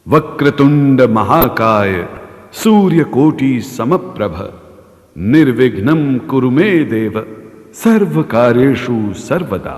वक्रतुंड महाकाय सूर्यकोटि समप्रभ निर्विघ्नं कुरु मे देव सर्वकार्येषु सर्वदा।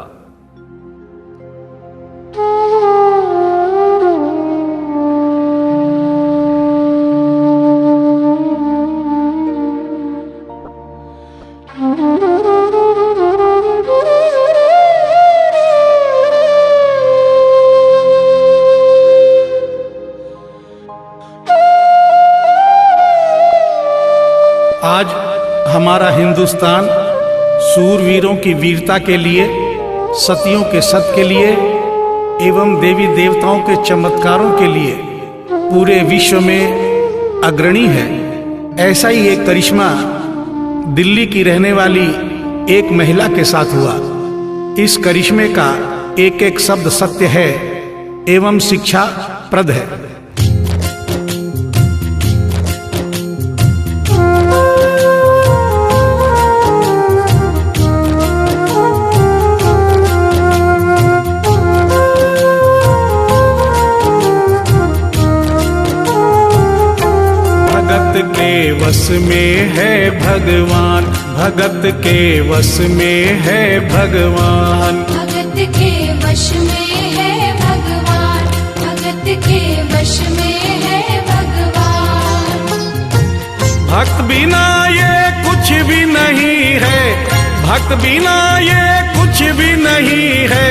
आज हमारा हिंदुस्तान सूरवीरों की वीरता के लिए, सतियों के सत के लिए एवं देवी देवताओं के चमत्कारों के लिए पूरे विश्व में अग्रणी है। ऐसा ही एक करिश्मा दिल्ली की रहने वाली एक महिला के साथ हुआ। इस करिश्मे का एक एक शब्द सत्य है एवं शिक्षा प्रद है। भगत के वश में है भगवान, भगत के वश में है भगवान, भगत के वश में है भगवान, भगत के वश में है भगवान। भक्त बिना ये कुछ भी नहीं है, भक्त बिना ये कुछ भी नहीं है,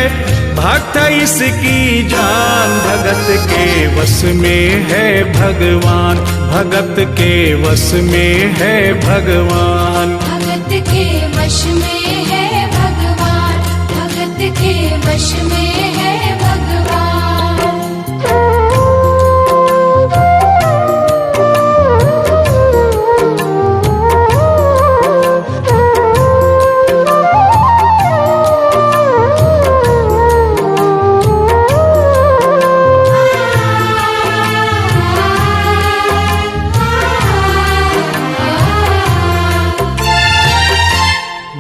भक्त इसकी जान। भगत के वश में है भगवान, भगत के वश में है भगवान, भगत के वश में है भगवान, भगत के वश में है भगवान।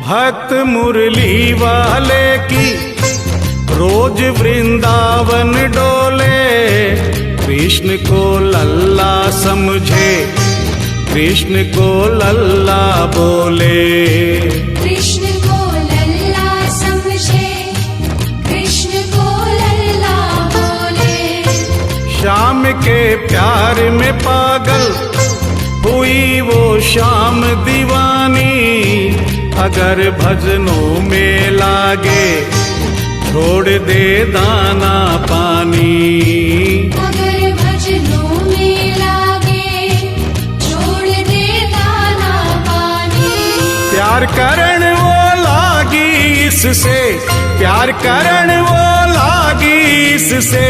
भक्त मुरली वाले की रोज वृंदावन डोले, कृष्ण को लल्ला समझे, कृष्ण को लल्ला बोले, कृष्ण को लल्ला समझे, कृष्ण को लल्ला बोले। श्याम के प्यार में पागल हुई वो शाम दीवानी, अगर भजनों में लागे छोड़ दे दाना पानी, अगर भजनों में लागे छोड़ दे दाना पानी। प्यार करण वो लागी इससे, प्यार करण वो लागी इससे,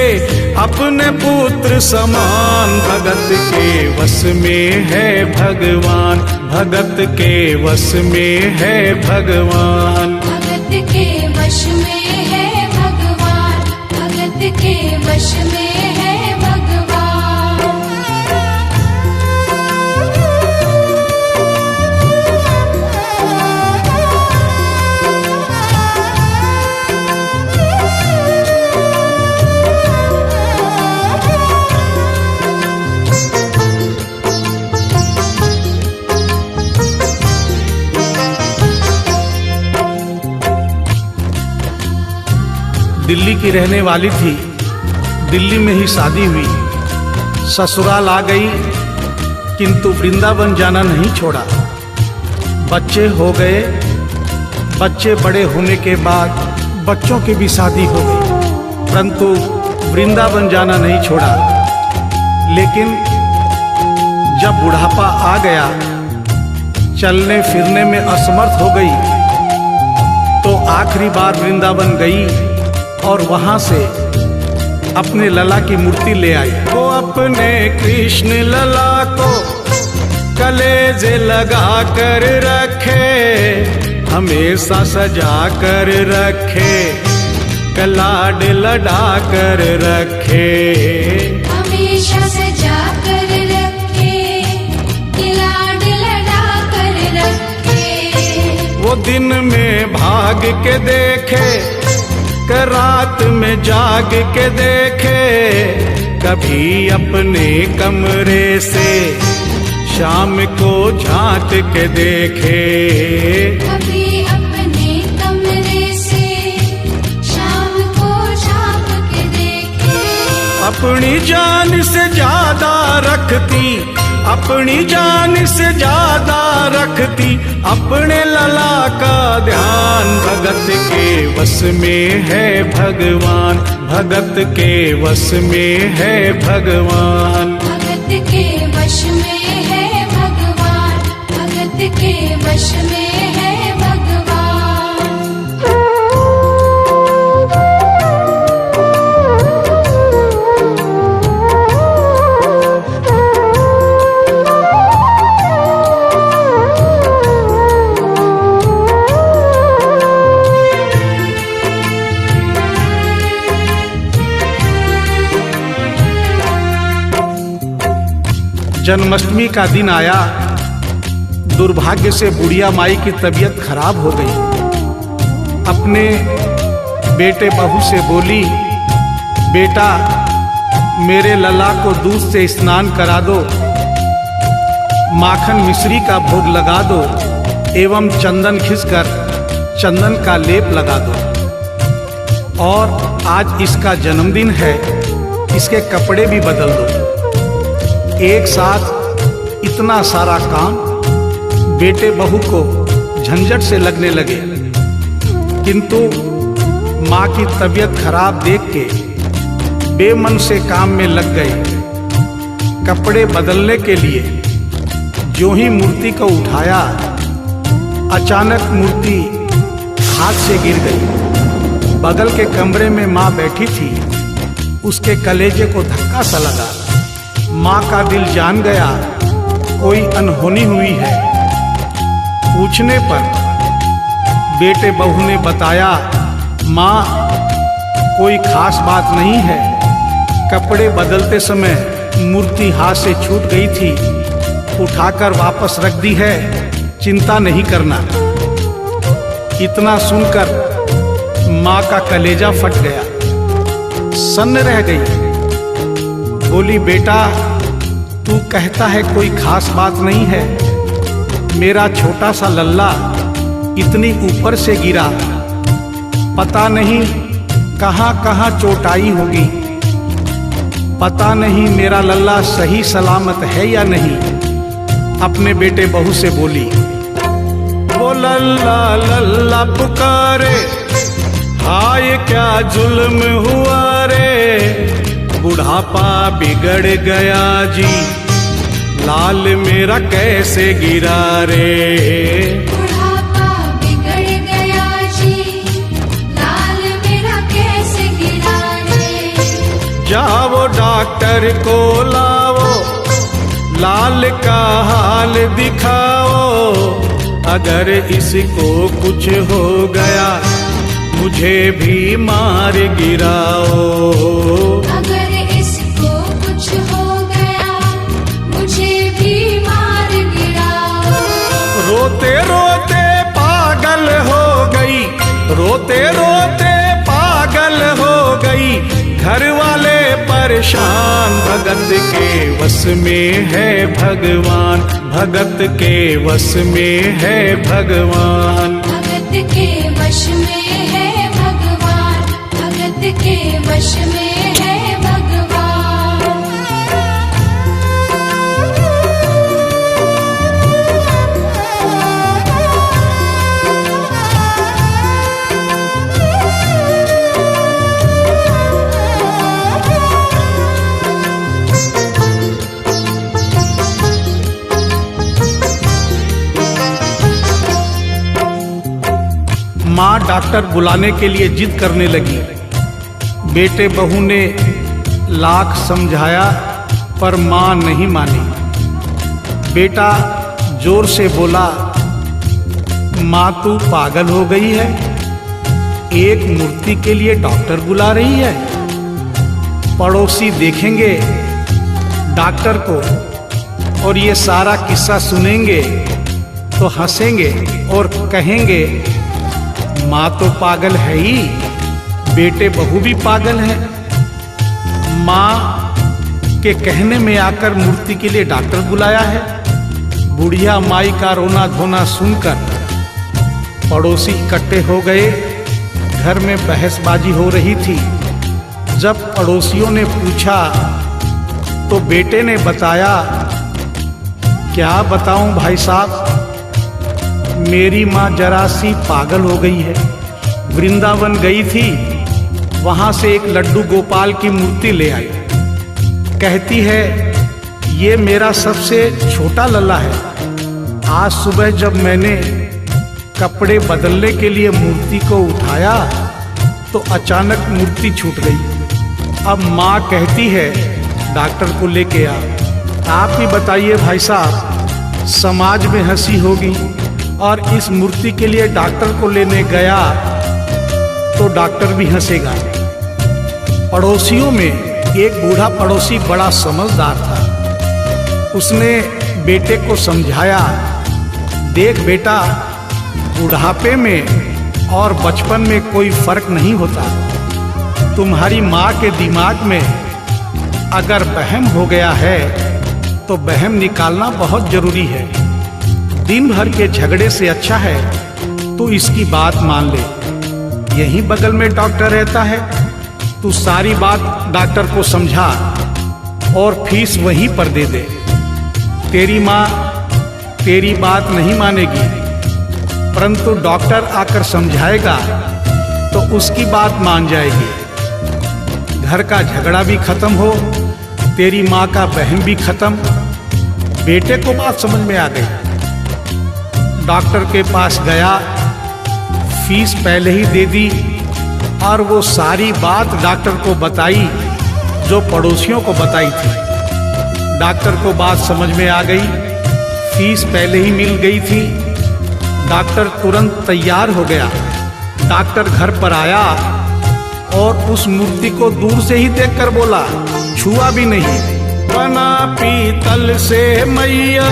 अपने पुत्र समान। भगत के वश में है भगवान, भगत के वश में है भगवान, भगत के वश में है भगवान, भगत के वश में है भगवान। दिल्ली की रहने वाली थी, दिल्ली में ही शादी हुई, ससुराल आ गई किंतु वृंदावन जाना नहीं छोड़ा। बच्चे हो गए, बच्चे बड़े होने के बाद बच्चों की भी शादी हो गई, परंतु वृंदावन जाना नहीं छोड़ा। लेकिन जब बुढ़ापा आ गया, चलने फिरने में असमर्थ हो गई, तो आखिरी बार वृंदावन गई और वहां से अपने लला की मूर्ति ले आई। वो अपने कृष्ण लला को कलेजे लगा कर रखे, हमेशा सजा कर रखे, कलाड लड़ा कर रखे, हमेशा सजा कर रखे, लाड लड़ा कर रखे। वो दिन में भाग के देखे कि रात में जाग के देखे, कभी अपने कमरे से शाम को झांक के देखे। कभी अपने कमरे से शाम को झांक के देखे। अपनी जान से ज्यादा रखती, अपनी जान से ज्यादा रखती अपने लला का ध्यान। भगत के वश में है भगवान, भगत के वश में है भगवान। भगत के वश में है भगवान, भगत के वश में है भगवान। जन्माष्टमी का दिन आया, दुर्भाग्य से बुढ़िया माई की तबीयत खराब हो गई। अपने बेटे बहू से बोली, बेटा मेरे लला को दूध से स्नान करा दो, माखन मिश्री का भोग लगा दो एवं चंदन खिसकर चंदन का लेप लगा दो। और आज इसका जन्मदिन है, इसके कपड़े भी बदल दो। एक साथ इतना सारा काम बेटे बहू को झंझट से लगने लगे, किंतु माँ की तबीयत खराब देख के बेमन से काम में लग गए। कपड़े बदलने के लिए जो ही मूर्ति को उठाया, अचानक मूर्ति हाथ से गिर गई। बगल के कमरे में माँ बैठी थी, उसके कलेजे को धक्का सा लगा। माँ का दिल जान गया कोई अनहोनी हुई है। पूछने पर बेटे बहू ने बताया, माँ कोई खास बात नहीं है, कपड़े बदलते समय मूर्ति हाथ से छूट गई थी, उठाकर वापस रख दी है, चिंता नहीं करना। इतना सुनकर माँ का कलेजा फट गया, सन्न रह गई। बोली, बेटा तू कहता है कोई खास बात नहीं है, मेरा छोटा सा लल्ला इतनी ऊपर से गिरा, पता नहीं कहाँ कहाँ चोट आई होगी, पता नहीं मेरा लल्ला सही सलामत है या नहीं। अपने बेटे बहू से बोली, वो लल्ला लल्ला पुकारे, हाय क्या जुल्म हुआ रे, बुढ़ापा बिगड़ गया जी, लाल मेरा कैसे गिरा रे। बुढ़ापा बिगड़ गया जी, लाल मेरा कैसे गिरा रे। जाओ डॉक्टर को लाओ, लाल का हाल दिखाओ, अगर इसको कुछ हो गया मुझे भी मार गिराओ। अगर इसको कुछ हो गया मुझे भी मार गिराओ। रोते रोते पागल हो गई, रोते रोते पागल हो गई, घर वाले परेशान। भगत के वश में है भगवान, भगत के वश में है भगवान। भगत के वश में है भगवान, भगत के वश में है भगवान। माँ डॉक्टर बुलाने के लिए जिद करने लगी। बेटे बहू ने लाख समझाया पर माँ नहीं मानी। बेटा जोर से बोला, माँ तू पागल हो गई है, एक मूर्ति के लिए डॉक्टर बुला रही है। पड़ोसी देखेंगे डॉक्टर को और ये सारा किस्सा सुनेंगे तो हंसेंगे और कहेंगे माँ तो पागल है ही, बेटे बहू भी पागल हैं। माँ के कहने में आकर मूर्ति के लिए डॉक्टर बुलाया है। बुढ़िया माई का रोना धोना सुनकर पड़ोसी इकट्ठे हो गए। घर में बहसबाजी हो रही थी। जब पड़ोसियों ने पूछा तो बेटे ने बताया, क्या बताऊं भाई साहब, मेरी माँ जरा सी पागल हो गई है। वृंदावन गई थी, वहां से एक लड्डू गोपाल की मूर्ति ले आई। कहती है ये मेरा सबसे छोटा लल्ला है। आज सुबह जब मैंने कपड़े बदलने के लिए मूर्ति को उठाया तो अचानक मूर्ति छूट गई। अब माँ कहती है डॉक्टर को लेके आ। आप ही बताइए भाई साहब, समाज में हंसी होगी और इस मूर्ति के लिए डॉक्टर को लेने गया तो डॉक्टर भी हंसेगा। पड़ोसियों में एक बूढ़ा पड़ोसी बड़ा समझदार था। उसने बेटे को समझाया, देख बेटा, बुढ़ापे में और बचपन में कोई फर्क नहीं होता। तुम्हारी माँ के दिमाग में अगर वहम हो गया है तो वहम निकालना बहुत जरूरी है। दिन भर के झगड़े से अच्छा है तू इसकी बात मान ले। यहीं बगल में डॉक्टर रहता है, तू सारी बात डॉक्टर को समझा और फीस वहीं पर दे दे। तेरी माँ तेरी बात नहीं मानेगी, परंतु डॉक्टर आकर समझाएगा तो उसकी बात मान जाएगी। घर का झगड़ा भी खत्म हो, तेरी माँ का बहन भी खत्म। बेटे को बात समझ में आ गई। डॉक्टर के पास गया, फीस पहले ही दे दी और वो सारी बात डॉक्टर को बताई जो पड़ोसियों को बताई थी। डॉक्टर को बात समझ में आ गई, फीस पहले ही मिल गई थी। डॉक्टर तुरंत तैयार हो गया। डॉक्टर घर पर आया और उस मूर्ति को दूर से ही देखकर बोला, छुआ भी नहीं। बना पीतल से मैया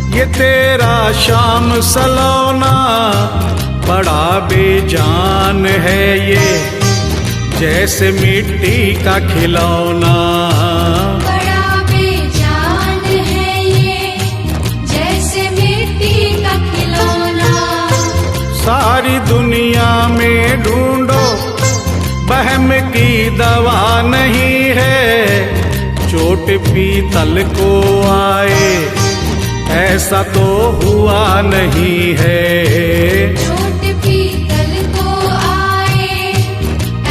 ये तेरा शाम सलोना, बड़ा बेजान है ये जैसे मिट्टी का खिलौना। बड़ा बेजान है ये जैसे मिट्टी का खिलौना। सारी दुनिया में ढूंढो वहम की दवा नहीं है, चोट पीतल को आए ऐसा तो हुआ नहीं है। चोट पीतल को आए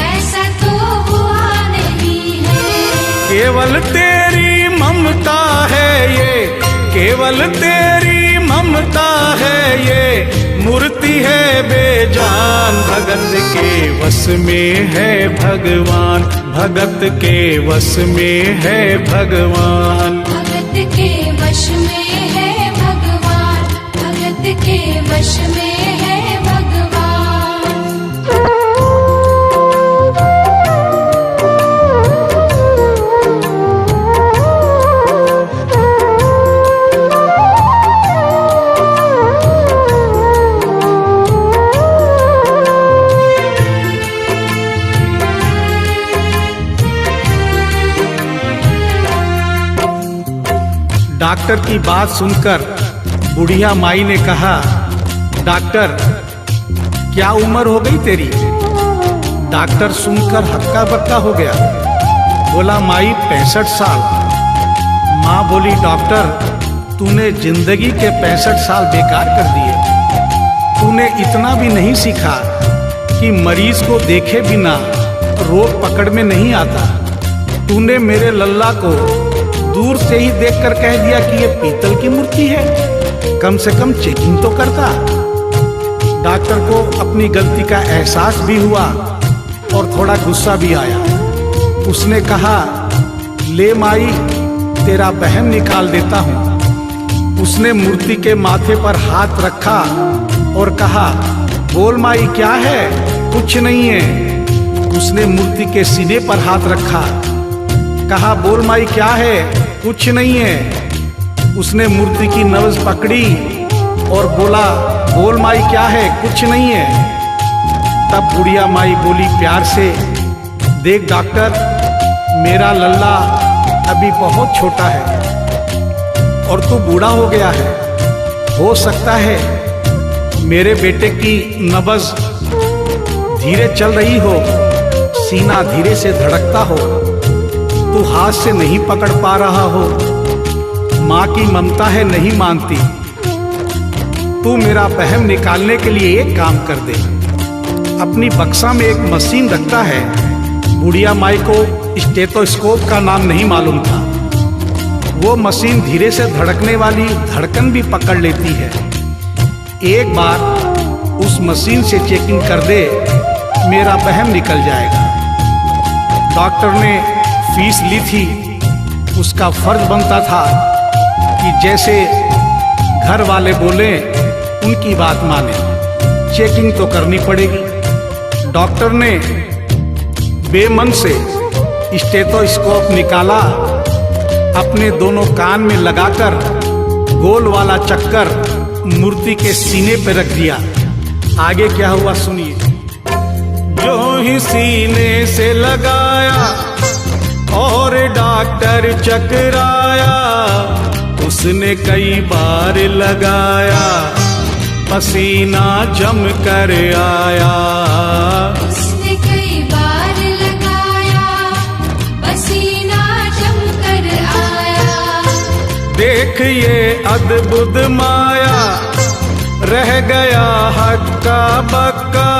ऐसा तो हुआ नहीं है। केवल तेरी ममता है ये, केवल तेरी ममता है ये, मूर्ति है बेजान। भगत के वश में है भगवान, भगत के वश में है भगवान। भगत के वश में है भगवान, भगत के वश में है भगवान। डॉक्टर की बात सुनकर बुढ़िया माई ने कहा, डॉक्टर क्या उम्र हो गई तेरी? डॉक्टर सुनकर हक्का बक्का हो गया। बोला माई 65 साल। माँ बोली डॉक्टर तूने जिंदगी के 65 साल बेकार कर दिए। तूने इतना भी नहीं सीखा कि मरीज को देखे बिना रोग पकड़ में नहीं आता। तूने मेरे लल्ला को दूर से ही देखकर कह दिया कि ये पीतल की मूर्ति है, कम से कम चेकिंग तो करता। डॉक्टर को अपनी गलती का एहसास भी हुआ और थोड़ा गुस्सा भी आया। उसने कहा ले माई तेरा बहन निकाल देता हूँ। उसने मूर्ति के माथे पर हाथ रखा और कहा बोल माई क्या है? कुछ नहीं है। उसने मूर्ति के सीने पर हाथ रखा, कहा बोल माई क्या है? कुछ नहीं है। उसने मूर्ति की नब्ज पकड़ी और बोला बोल माई क्या है? कुछ नहीं है। तब बुढ़िया माई बोली प्यार से, देख डॉक्टर, मेरा लल्ला अभी बहुत छोटा है और तू बूढ़ा हो गया है। हो सकता है मेरे बेटे की नब्ज धीरे चल रही हो, सीना धीरे से धड़कता हो, तू हाथ से नहीं पकड़ पा रहा हो, माँ की ममता है नहीं मानती। तू मेरा वहम निकालने के लिए एक काम कर दे। अपनी बक्सा में एक मशीन रखता है। बुढ़िया माई को स्टेथोस्कोप का नाम नहीं मालूम था। वो मशीन धीरे से धड़कने वाली धड़कन भी पकड़ लेती है। एक बार उस मशीन से चेकिंग कर दे, मेरा वहम निकल जाएगा। डॉक्टर ने फीस ली थी, उसका फर्ज बनता था कि जैसे घर वाले बोले उनकी बात माने। चेकिंग तो करनी पड़ेगी। डॉक्टर ने बेमन से स्टेथोस्कोप निकाला, अपने दोनों कान में लगाकर गोल वाला चक्कर मूर्ति के सीने पे रख दिया। आगे क्या हुआ सुनिए। जो ही सीने से लगाया और डॉक्टर चकराया, उसने कई बार लगाया, पसीना जम कर आया। उसने कई बार लगाया, पसीना जम कर आया। देख ये अद्भुत माया, रह गया हक्का बक्का,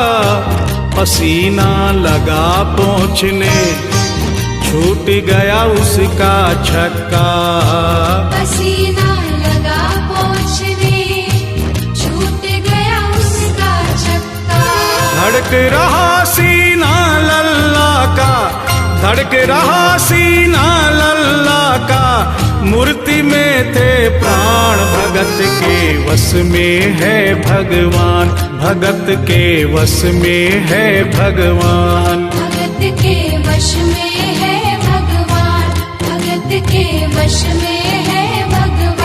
पसीना लगा पहुँचने, छूट गया उसका छक्का। पसीना लगा पहुँचने, छूट गया उसका छक्का। धड़क रहा सीना लल्ला का, धड़क रहा सीना लल्ला का, मूर्ति में थे प्राण, भगत के वश में है भगवान, भगत के वश में है भगवान। भगत के वश में है भगवान, भगत के वश में है भगवान।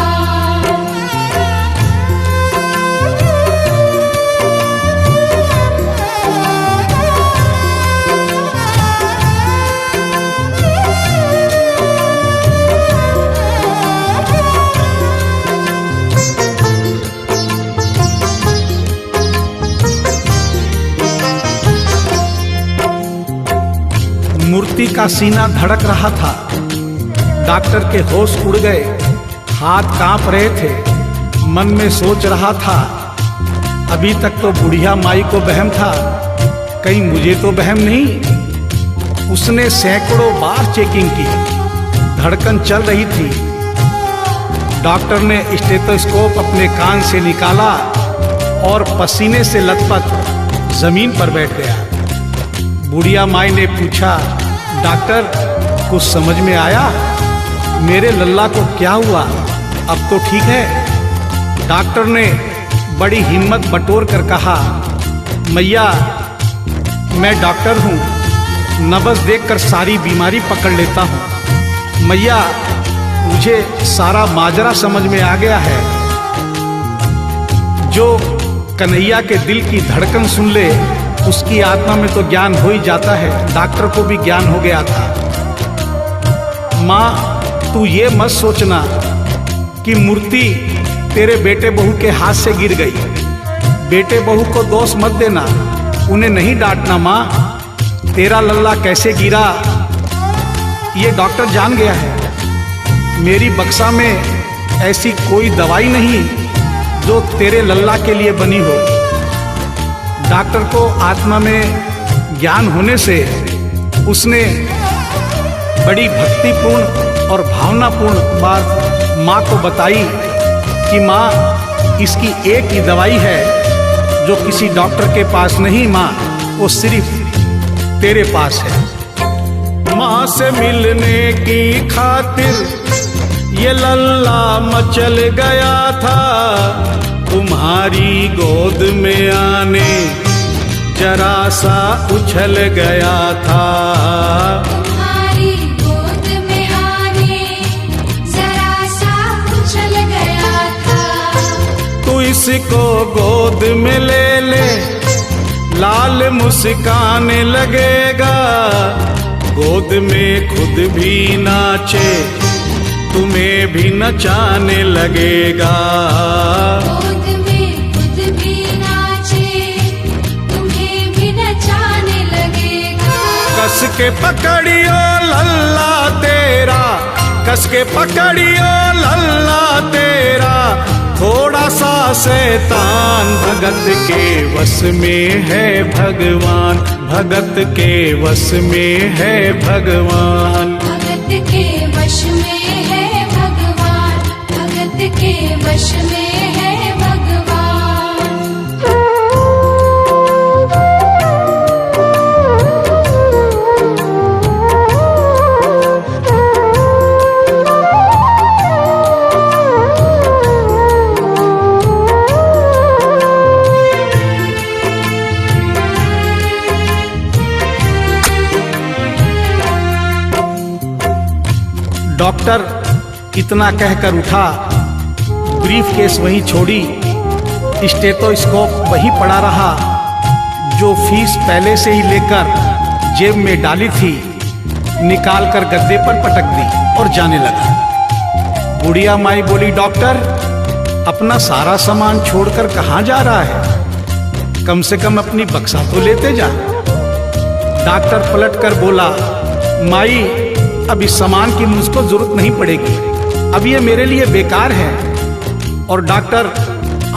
मूर्ति का सीना धड़क रहा था। डॉक्टर के होश उड़ गए, हाथ कांप रहे थे। मन में सोच रहा था, अभी तक तो बुढ़िया माई को वहम था, कहीं मुझे तो वहम नहीं। उसने सैकड़ों बार चेकिंग की, धड़कन चल रही थी। डॉक्टर ने स्टेथोस्कोप अपने कान से निकाला और पसीने से लथपथ जमीन पर बैठ गया। बुढ़िया माई ने पूछा, डॉक्टर कुछ समझ में आया? मेरे लल्ला को क्या हुआ? अब तो ठीक है। डॉक्टर ने बड़ी हिम्मत बटोर कर कहा, मैया मैं डॉक्टर हूँ, नब्ज देखकर सारी बीमारी पकड़ लेता हूँ। मैया मुझे सारा माजरा समझ में आ गया है। जो कन्हैया के दिल की धड़कन सुन ले, उसकी आत्मा में तो ज्ञान हो ही जाता है। डॉक्टर को भी ज्ञान हो गया था। माँ तू ये मत सोचना कि मूर्ति तेरे बेटे बहू के हाथ से गिर गई। बेटे बहू को दोष मत देना, उन्हें नहीं डांटना। माँ तेरा लल्ला कैसे गिरा ये डॉक्टर जान गया है। मेरी बक्सा में ऐसी कोई दवाई नहीं जो तेरे लल्ला के लिए बनी हो। डॉक्टर को आत्मा में ज्ञान होने से उसने बड़ी भक्तिपूर्ण और भावनापूर्ण बात माँ को बताई कि माँ इसकी एक ही दवाई है जो किसी डॉक्टर के पास नहीं, माँ वो सिर्फ तेरे पास है। माँ से मिलने की खातिर ये लल्ला मचल गया था, तुम्हारी गोद में आने जरा सा उछल गया था। तुम्हारी गोद में आने जरा सा उछल गया था। तू इसको गोद में ले ले, लाल मुस्काने लगेगा, गोद में खुद भी नाचे, तुम्हें भी नचाने लगेगा। गोद में खुद भी नाचे, तुम्हें भी नचाने लगेगा। कस के पकड़ियो लल्ला तेरा, कस के पकड़ियो लल्ला तेरा, थोड़ा सा शैतान भगत के वश में है भगवान, भगत के वश में है भगवान। भगत के वश में है भगवान, भगत के वश में है भगवान। डॉक्टर इतना कहकर उठा, ब्रीफ केस वहीं छोड़ी, स्टेथोस्कोप वहीं पड़ा रहा जो फीस पहले से ही लेकर जेब में डाली थी, निकाल कर गद्दे पर पटक दी और जाने लगा। बुढ़िया माई बोली, डॉक्टर अपना सारा सामान छोड़कर कहाँ जा रहा है, कम से कम अपनी बक्सा तो लेते जा। डॉक्टर पलट कर बोला, माई अब इस सामान की मुझको जरूरत नहीं पड़ेगी, अब ये मेरे लिए बेकार है। और डॉक्टर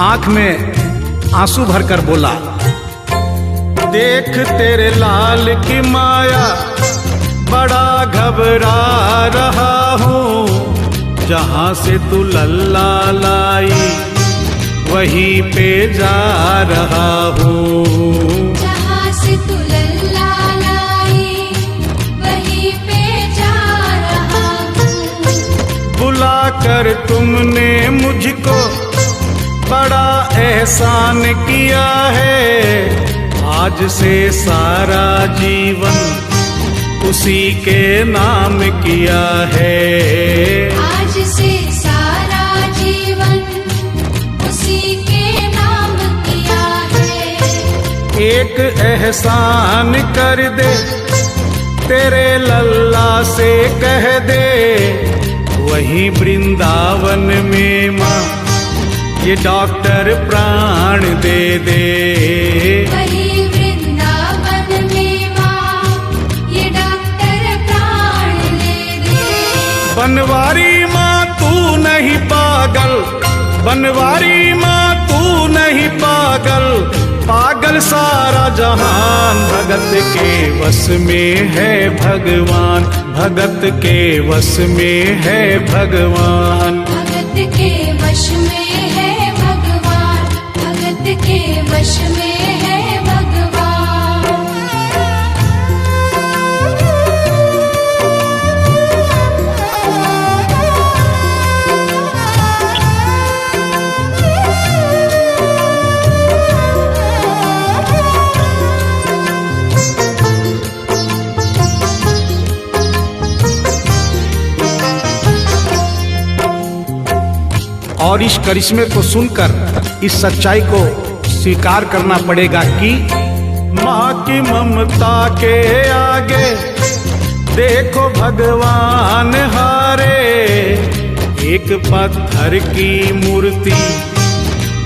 आंख में आंसू भरकर बोला, देख तेरे लाल की माया, बड़ा घबरा रहा हूँ, जहां से तू लल्ला लाई वहीं पे जा रहा हूँ। जहाँ से तू लल्ला लाई, वहीं पे जा रहा हूँ। बुला कर तुमने मुझको बड़ा एहसान किया है, आज से सारा जीवन उसी के नाम किया है। आज से सारा जीवन उसी के नाम किया है। एक एहसान कर दे, तेरे लल्ला से कह दे, वहीं वृंदावन में माँ ये डॉक्टर प्राण दे दे। वहीं वृंदावन में माँ ये डॉक्टर प्राण ले दे। बनवारी माँ तू नहीं पागल, बनवारी माँ तू नहीं पागल, पागल सारा जहान, भगत के वश में है भगवान, भगत के वश में है भगवान। भगत के वश में है भगवान, भगत के वश में है भगवान। और इस करिश्मे को सुनकर इस सच्चाई को स्वीकार करना पड़ेगा कि माँ की ममता के आगे देखो भगवान हारे। एक पत्थर की मूर्ति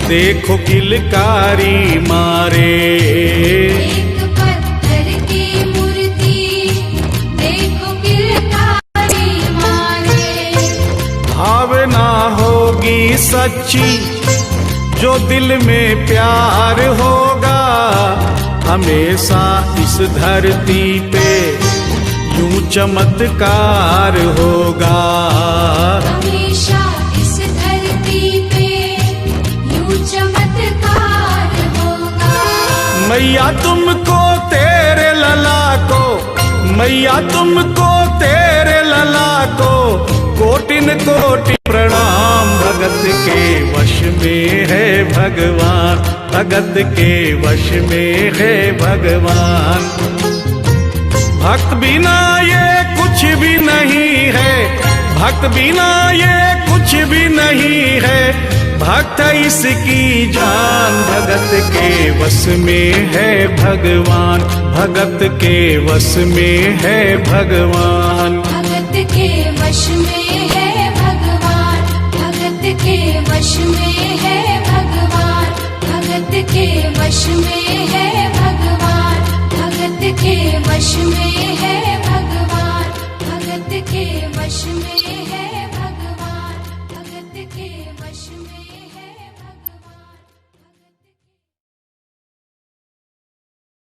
देखो किलकारी मारे। एक पत्थर की मूर्ति देखो किलकारी मारे। भावना होगी सच्ची जो दिल में प्यार होगा, हमेशा इस धरती पे यूं चमत्कार होगा। हमेशा इस धरती पे यूं चमत्कार होगा। मैया तुमको तेरे लला को, मैया तुमको तेरे लला को कोटिन कोटि प्रणाम। भगत के वश में है भगवान, भगत के वश में है भगवान। भक्त बिना ये कुछ भी नहीं है, भक्त बिना ये कुछ भी नहीं है। भक्त इसकी जान भगत के वश में है भगवान, भगत के वश में है भगवान। भगत के वश में है भगवान, भगत के वश में है भगवान, भगत के वश में है भगवान, भगत के वश में है भगवान, भगत के वश में है भगवान, भगत के वश में